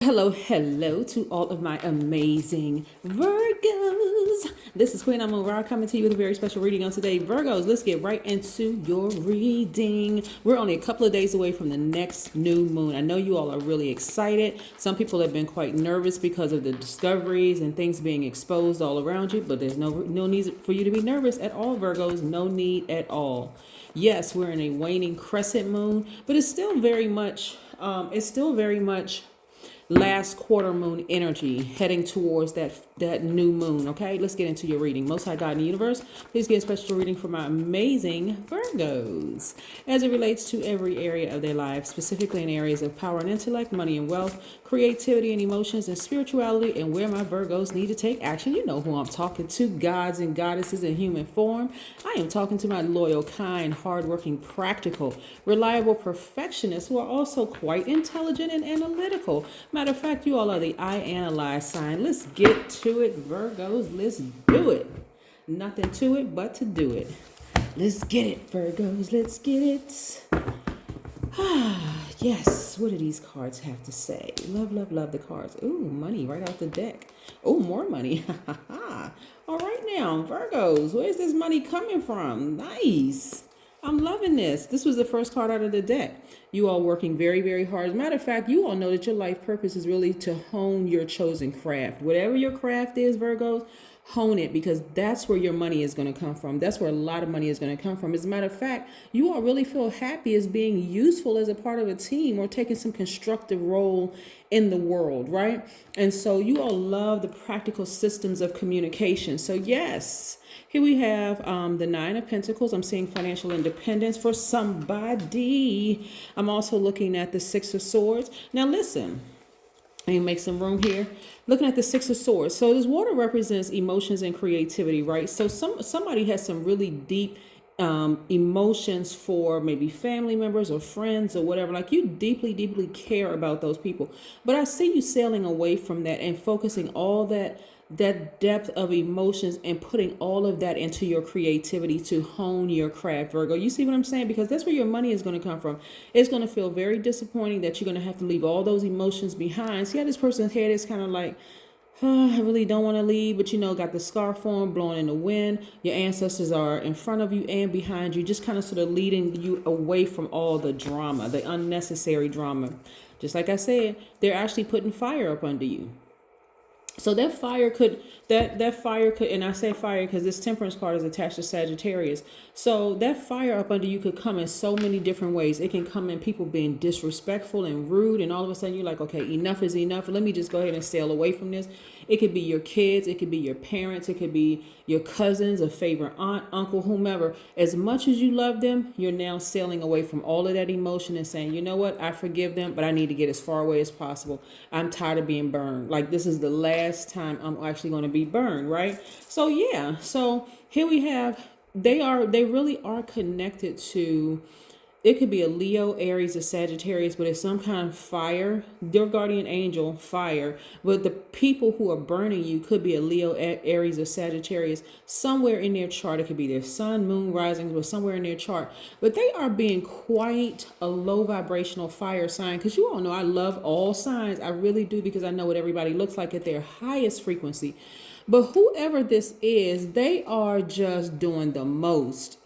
Hello to all of my amazing Virgos. This is Queen Amun Ra coming to you with a very special reading on today. Virgos, let's get right into your reading. We're only a couple of days away from the next new moon. I know you all are really excited. Some people have been quite nervous because of the discoveries and things being exposed all around you, but there's no need for you to be nervous at all, Virgos. No need at all. Yes, we're in a waning crescent moon, but it's still very much last quarter moon energy heading towards that new moon. Okay, let's get into your reading. Most High God in the universe, please get a special reading for my amazing Virgos as it relates to every area of their lives, specifically in areas of power and intellect, money and wealth, creativity and emotions, and spirituality, and where my Virgos need to take action. You know who I'm talking to, gods and goddesses in human form. I am talking to my loyal, kind, hardworking, practical, reliable perfectionists who are also quite intelligent and analytical. Matter of fact, you all are the I analyze sign. Let's get to it, Virgos. Let's do it. Nothing to it but to do it. Let's get it, Virgos. Let's get it. Yes. What do these cards have to say? Love, love, love the cards. Ooh, money right out the deck. Oh, more money. All right now, Virgos, where's this money coming from? Nice. I'm loving this. This was the first card out of the deck. You all working very, very hard. As a matter of fact, you all know that your life purpose is really to hone your chosen craft. Whatever your craft is, Virgos, hone it, because that's where your money is going to come from. That's where a lot of money is going to come from. As a matter of fact, you all really feel happy as being useful as a part of a team or taking some constructive role in the world, right? And so you all love the practical systems of communication. So yes, here we have the Nine of Pentacles. I'm seeing financial independence for somebody. I'm also looking at the Six of Swords. Now listen, let me make some room here. Looking at the Six of Swords. So this water represents emotions and creativity, right? So somebody has some really deep emotions for maybe family members or friends or whatever. Like you deeply, deeply care about those people. But I see you sailing away from that and focusing all that depth of emotions and putting all of that into your creativity to hone your craft, Virgo. You see what I'm saying? Because that's where your money is going to come from. It's going to feel very disappointing that you're going to have to leave all those emotions behind. See how this person's head is kind of like, oh, I really don't want to leave, but got the scarf on, blowing in the wind. Your ancestors are in front of you and behind you, just kind of sort of leading you away from all the drama, the unnecessary drama. Just like I said, they're actually putting fire up under you. So that fire could, and I say fire because this Temperance card is attached to Sagittarius. So that fire up under you could come in so many different ways. It can come in people being disrespectful and rude, and all of a sudden you're like, okay, enough is enough. Let me just go ahead and sail away from this. It could be your kids, it could be your parents, it could be your cousins, a favorite aunt, uncle, whomever. As much as you love them, you're now sailing away from all of that emotion and saying, you know what, I forgive them, but I need to get as far away as possible. I'm tired of being burned. Like this is the last time I'm actually going to be burned, right? So yeah, so here we have, they really are connected to, it could be a Leo, Aries, or Sagittarius, but it's some kind of fire, their guardian angel, fire. But the people who are burning you could be a Leo, Aries, or Sagittarius somewhere in their chart. It could be their sun, moon, rising, but somewhere in their chart. But they are being quite a low vibrational fire sign, because you all know I love all signs. I really do, because I know what everybody looks like at their highest frequency. But whoever this is, they are just doing the most.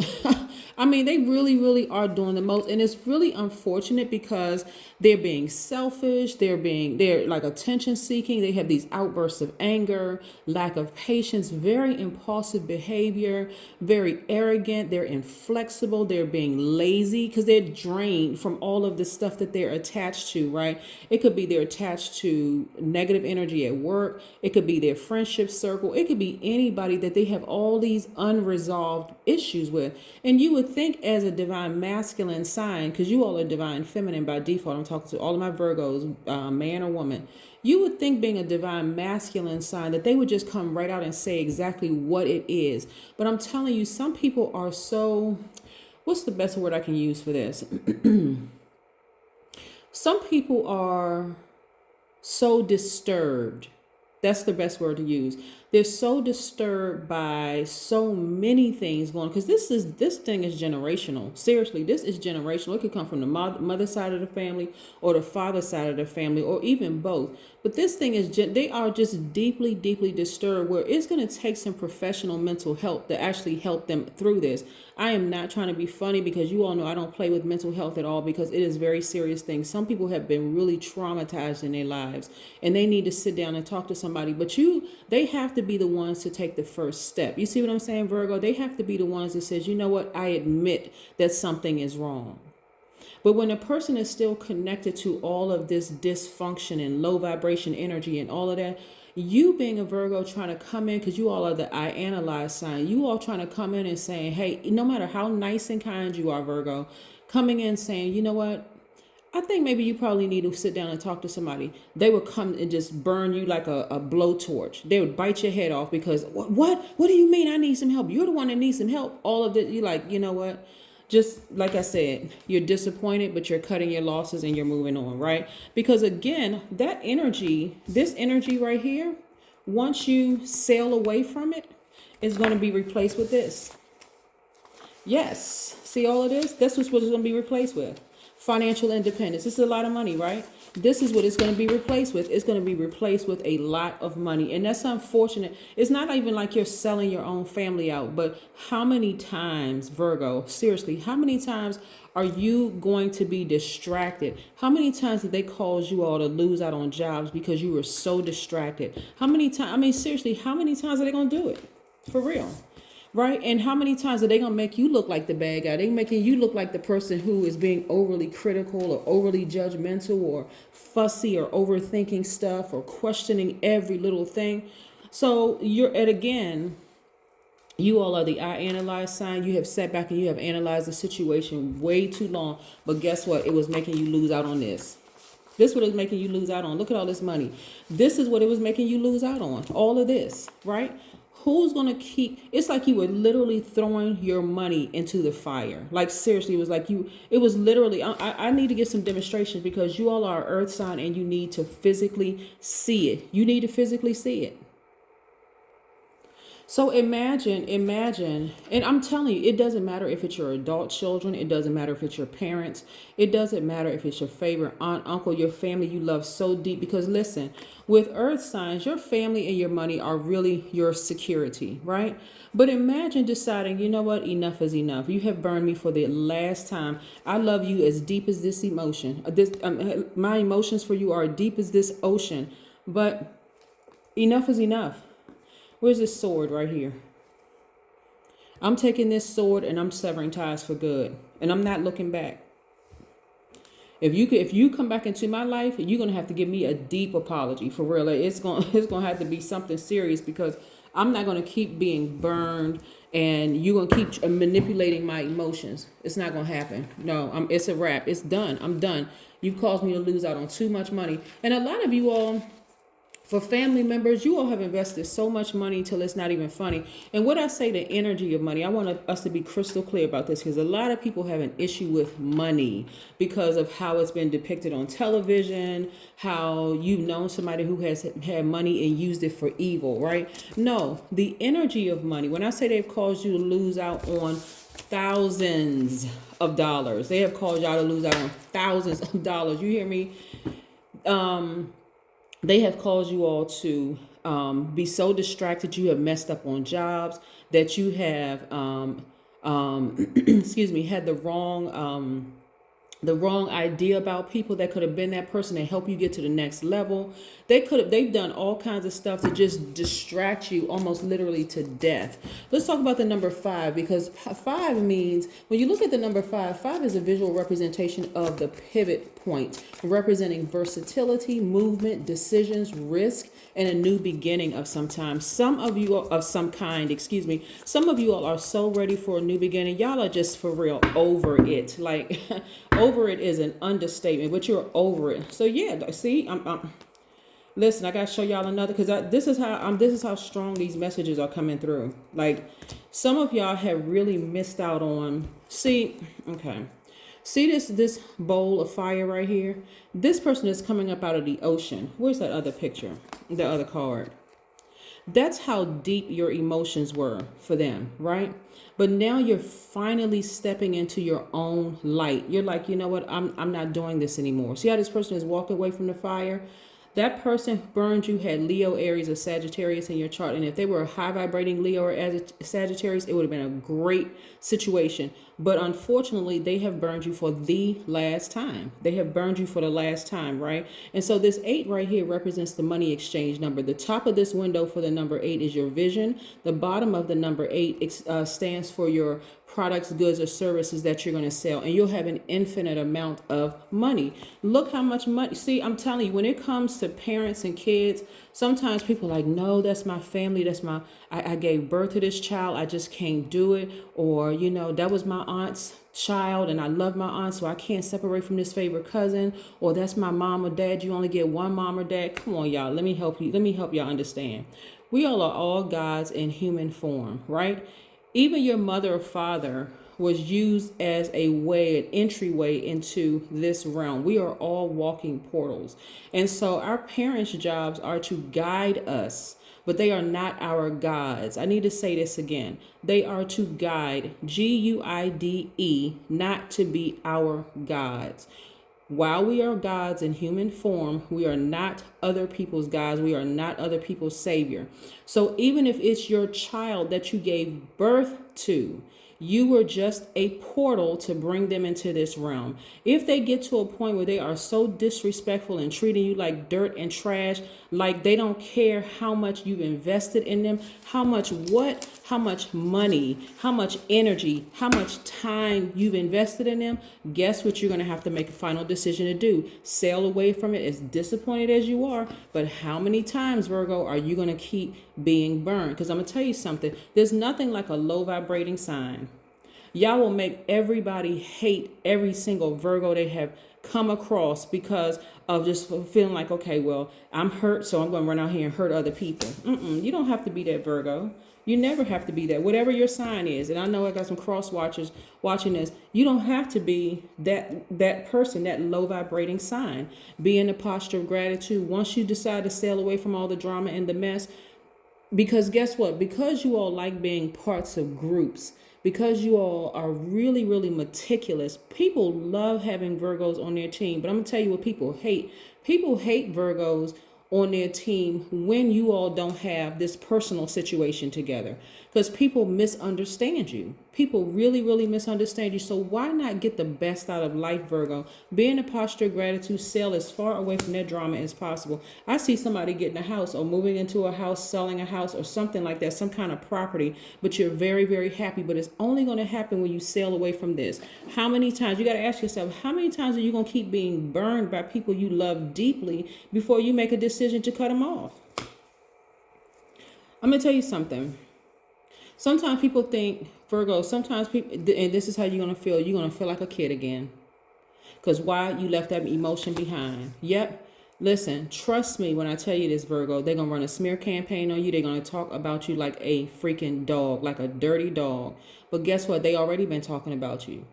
I mean, they really, really are doing the most. And it's really unfortunate because they're being selfish. They're like attention seeking. They have these outbursts of anger, lack of patience, very impulsive behavior, very arrogant. They're inflexible. They're being lazy because they're drained from all of the stuff that they're attached to, right? It could be they're attached to negative energy at work. It could be their friendship circle. It could be anybody that they have all these unresolved issues with. And you would think as a divine masculine sign, because you all are divine feminine by default, I'm talking to all of my Virgos, man or woman, you would think being a divine masculine sign that they would just come right out and say exactly what it is. But I'm telling you, some people are so, what's the best word I can use for this? Some people are so disturbed That's the best word to use. They're so disturbed by so many things going, because this thing is generational. Seriously, this is generational. It could come from the mother side of the family or the father side of the family, or even both. But this thing is, they are just deeply, deeply disturbed, where it's going to take some professional mental help to actually help them through this. I am not trying to be funny, because you all know I don't play with mental health at all, because it is very serious thing. Some people have been really traumatized in their lives, and they need to sit down and talk to somebody. But they have to be the ones to take the first step. You see what I'm saying, Virgo? They have to be the ones that says, you know what, I admit that something is wrong. But when a person is still connected to all of this dysfunction and low vibration energy and all of that, you being a Virgo trying to come in, because you all are the I analyze sign, you all trying to come in and saying, hey, no matter how nice and kind you are, Virgo, coming in saying, you know what, I think maybe you probably need to sit down and talk to somebody. They would come and just burn you like a blowtorch. They would bite your head off because, what do you mean I need some help? You're the one that needs some help. All of it, you're like, you know what? Just like I said, you're disappointed, but you're cutting your losses and you're moving on, right? Because again, that energy, this energy right here, once you sail away from it, is going to be replaced with this. Yes. See all of this? This is what it's going to be replaced with. Financial independence. This is a lot of money, right? This is what it's going to be replaced with. It's going to be replaced with a lot of money. And that's unfortunate. It's not even like you're selling your own family out, but how many times, Virgo, seriously, how many times are you going to be distracted? How many times did they cause you all to lose out on jobs because you were so distracted? How many times, I mean, seriously, how many times are they going to do it? For real. Right? And how many times are they going to make you look like the bad guy? They're making you look like the person who is being overly critical or overly judgmental or fussy or overthinking stuff or questioning every little thing. So again, you all are the I analyze sign. You have sat back and you have analyzed the situation way too long. But guess what? It was making you lose out on this. This is what it was making you lose out on. Look at all this money. This is what it was making you lose out on. All of this, right? Who's going to keep, it's like you were literally throwing your money into the fire. Like seriously, it was like it was literally, I need to get some demonstrations, because you all are earth sign and you need to physically see it. You need to physically see it. So imagine, and I'm telling you, it doesn't matter if it's your adult children. It doesn't matter if it's your parents. It doesn't matter if it's your favorite aunt, uncle, your family you love so deep. Because listen, with earth signs, your family and your money are really your security, right? But imagine deciding, you know what, enough is enough. You have burned me for the last time. I love you as deep as this emotion. My emotions for you are deep as this ocean. But enough is enough. Where's this sword right here? I'm taking this sword and I'm severing ties for good. And I'm not looking back. If you come back into my life, you're going to have to give me a deep apology for real. It's going to have to be something serious, because I'm not going to keep being burned and you're going to keep manipulating my emotions. It's not going to happen. No, it's a wrap. It's done. I'm done. You've caused me to lose out on too much money. And a lot of you all, for family members, you all have invested so much money till it's not even funny. And what I say, the energy of money, I want us to be crystal clear about this, because a lot of people have an issue with money because of how it's been depicted on television, how you've known somebody who has had money and used it for evil, right? No, the energy of money, when I say they've caused you to lose out on thousands of dollars, they have caused y'all to lose out on thousands of dollars. You hear me? They have caused you all to be so distracted. You have messed up on jobs, that you have, had the wrong idea about people that could have been that person to help you get to the next level. They've done all kinds of stuff to just distract you almost literally to death. Let's talk about the number 5, because 5 means, when you look at the number 5 is a visual representation of the pivot point, representing versatility, movement, decisions, risk, and a new beginning of some time. Some of you all are so ready for a new beginning. Y'all are just for real over it. Like over it is an understatement, but you're over it. So yeah, see, listen, I gotta show y'all another, because this is how strong these messages are coming through. Like some of y'all have really missed out on. See, okay. See this bowl of fire right here? This person is coming up out of the ocean. Where's that other picture? The other card. That's how deep your emotions were for them, right? But now you're finally stepping into your own light. You're like, you know what? I'm not doing this anymore. See how this person is walking away from the fire? That person who burned you had Leo, Aries, or Sagittarius in your chart. And if they were a high vibrating Leo or Sagittarius, it would have been a great situation. But unfortunately, they have burned you for the last time. They have burned you for the last time, right? And so this 8 right here represents the money exchange number. The top of this window for the number 8 is your vision. The bottom of the number 8 stands for your products, goods, or services that you're going to sell, and you'll have an infinite amount of money. Look how much money. See, I'm telling you, when it comes to parents and kids, sometimes people are like, no, that's my family. That's I gave birth to this child. I just can't do it. Or, you know, that was my aunt's child and I love my aunt, so I can't separate from this favorite cousin. Or that's my mom or dad. You only get one mom or dad. Come on, y'all. Let me help you. Let me help y'all understand. We all are all gods in human form, right? Even your mother or father was used as a way, an entryway into this realm. We are all walking portals. And so our parents' jobs are to guide us, but they are not our gods. I need to say this again. They are to guide, Guide, not to be our gods. While we are gods in human form, we are not other people's gods. We are not other people's savior. So even if it's your child that you gave birth to, you were just a portal to bring them into this realm. If they get to a point where they are so disrespectful and treating you like dirt and trash, like they don't care how much you've invested in them, how much money, how much energy, how much time you've invested in them, guess what you're going to have to make a final decision to do? Sail away from it, as disappointed as you are. But how many times, Virgo, are you going to keep being burned? Because I'm going to tell you something. There's nothing like a low vibrating sign. Y'all will make everybody hate every single Virgo they have come across because of just feeling like, okay, well, I'm hurt, so I'm going to run out here and hurt other people. You don't have to be that, Virgo. You never have to be that. Whatever your sign is, and I know I got some cross watchers watching this, you don't have to be that person, that low vibrating sign. Be in a posture of gratitude. Once you decide to sail away from all the drama and the mess, because guess what? Because you all like being parts of groups, because you all are really, really meticulous, people love having Virgos on their team. But I'm going to tell you what people hate. People hate Virgos on their team when you all don't have this personal situation together, because people misunderstand you. People really, really misunderstand you. So why not get the best out of life, Virgo? Be in a posture of gratitude, sail as far away from that drama as possible. I see somebody getting a house or moving into a house, selling a house or something like that, some kind of property, but you're very, very happy. But it's only going to happen when you sail away from this. How many times, you got to ask yourself, how many times are you going to keep being burned by people you love deeply before you make a decision to cut them off? I'm going to tell you something. Sometimes people think, Virgo, sometimes people, and this is how you're going to feel. You're going to feel like a kid again. Because why? You left that emotion behind. Yep. Listen, trust me when I tell you this, Virgo. They're going to run a smear campaign on you. They're going to talk about you like a freaking dog, like a dirty dog. But guess what? They already been talking about you.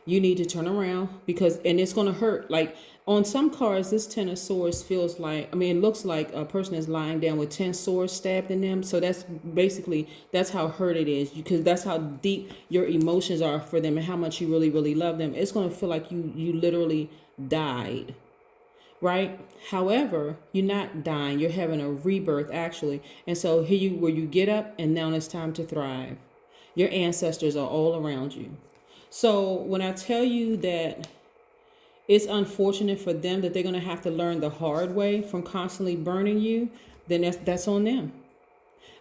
You need to turn around and it's going to hurt. Like on some cards, this 10 of swords feels like, it looks like a person is lying down with 10 swords stabbed in them. So that's how hurt it is, because that's how deep your emotions are for them and how much you really, really love them. It's going to feel like you literally died, right? However, you're not dying. You're having a rebirth, actually. And so here where you get up and now it's time to thrive. Your ancestors are all around you. So when I tell you that it's unfortunate for them that they're going to have to learn the hard way from constantly burning you, then that's on them.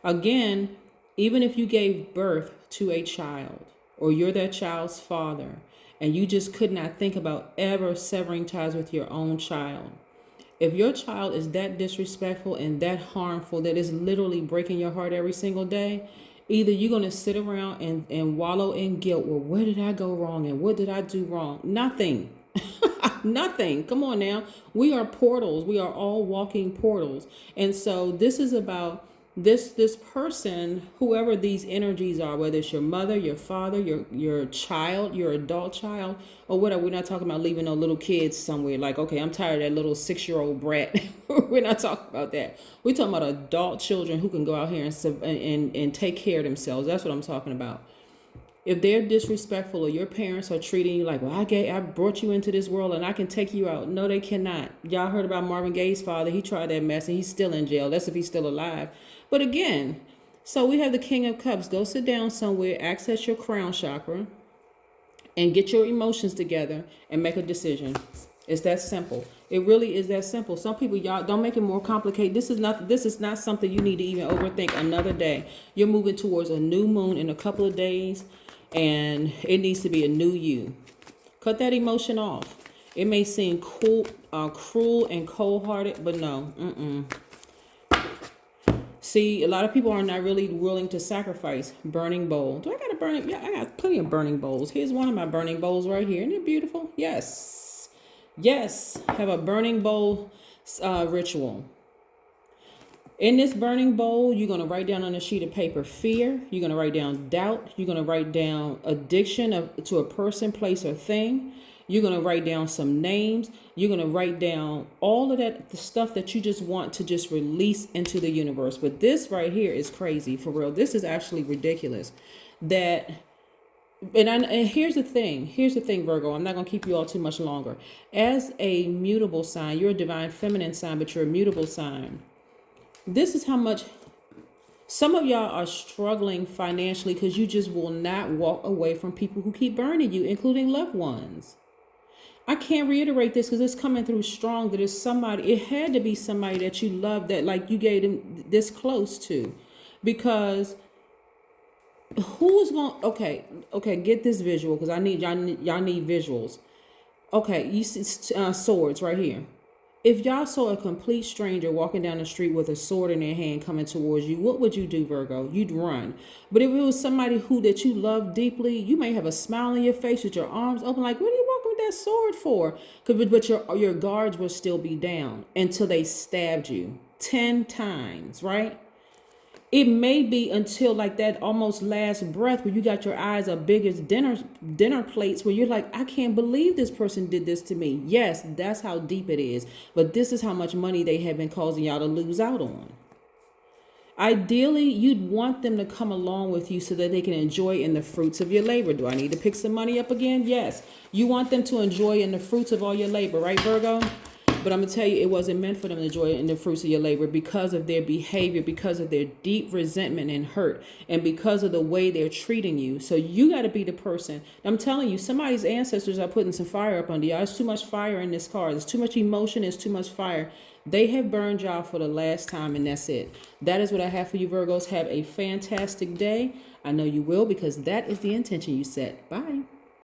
Again, even if you gave birth to a child or you're that child's father and you just could not think about ever severing ties with your own child, if your child is that disrespectful and that harmful that is literally breaking your heart every single day, either you're going to sit around and wallow in guilt. Well, where did I go wrong? And what did I do wrong? Nothing. Nothing. Come on now. We are portals. We are all walking portals. And so this is about this person, whoever these energies are, whether it's your mother, your father, your child, your adult child, or whatever. We're not talking about leaving no little kids somewhere like, okay, I'm tired of that little 6-year-old brat. We're not talking about that. We're talking about adult children who can go out here and take care of themselves. That's what I'm talking about. If they're disrespectful, or your parents are treating you like, well, I brought you into this world and I can take you out. No, they cannot. Y'all heard about Marvin Gaye's father. He tried that mess and he's still in jail. That's if he's still alive. But again, so we have the King of Cups. Go sit down somewhere, access your crown chakra, and get your emotions together and make a decision. It's that simple. It really is that simple. Some people, y'all, don't make it more complicated. This is not something you need to even overthink another day. You're moving towards a new moon in a couple of days, and it needs to be a new you. Cut that emotion off. It may seem cruel and cold-hearted, but no. See, a lot of people are not really willing to sacrifice. Burning bowl. Do I got a burning? Yeah, I got plenty of burning bowls. Here's one of my burning bowls right here. Isn't it beautiful? Yes. Yes. Have a burning bowl ritual. In this burning bowl, you're going to write down on a sheet of paper fear. You're going to write down doubt. You're going to write down addiction to a person, place, or thing. You're going to write down some names. You're going to write down all of that, the stuff that you just want to just release into the universe. But this right here is crazy, for real. This is actually ridiculous. And here's the thing, Virgo. I'm not going to keep you all too much longer. As a mutable sign, you're a divine feminine sign, but you're a mutable sign. This is how much some of y'all are struggling financially because you just will not walk away from people who keep burning you, including loved ones. I can't reiterate this because it's coming through strong that it's somebody, it had to be somebody that you love, that like you gave them this close to. Because who's going, okay, get this visual because y'all need visuals. Okay, you see swords right here. If y'all saw a complete stranger walking down the street with a sword in their hand coming towards you, what would you do, Virgo? You'd run. But if it was somebody that you love deeply, you may have a smile on your face with your arms open, like, what are you walking with that sword for? But your guards will still be down until they stabbed you 10 times, right? It may be until like that almost last breath where you got your eyes up big as dinner plates, where you're like, I can't believe this person did this to me. Yes, that's how deep it is. But this is how much money they have been causing y'all to lose out on. Ideally, you'd want them to come along with you so that they can enjoy in the fruits of your labor. Do I need to pick some money up again? Yes. You want them to enjoy in the fruits of all your labor, right, Virgo? But I'm going to tell you, it wasn't meant for them to enjoy in the fruits of your labor because of their behavior, because of their deep resentment and hurt, and because of the way they're treating you. So you got to be the person. I'm telling you, somebody's ancestors are putting some fire up under y'all. There's too much fire in this card. There's too much emotion. There's too much fire. They have burned y'all for the last time, and that's it. That is what I have for you, Virgos. Have a fantastic day. I know you will, because that is the intention you set. Bye.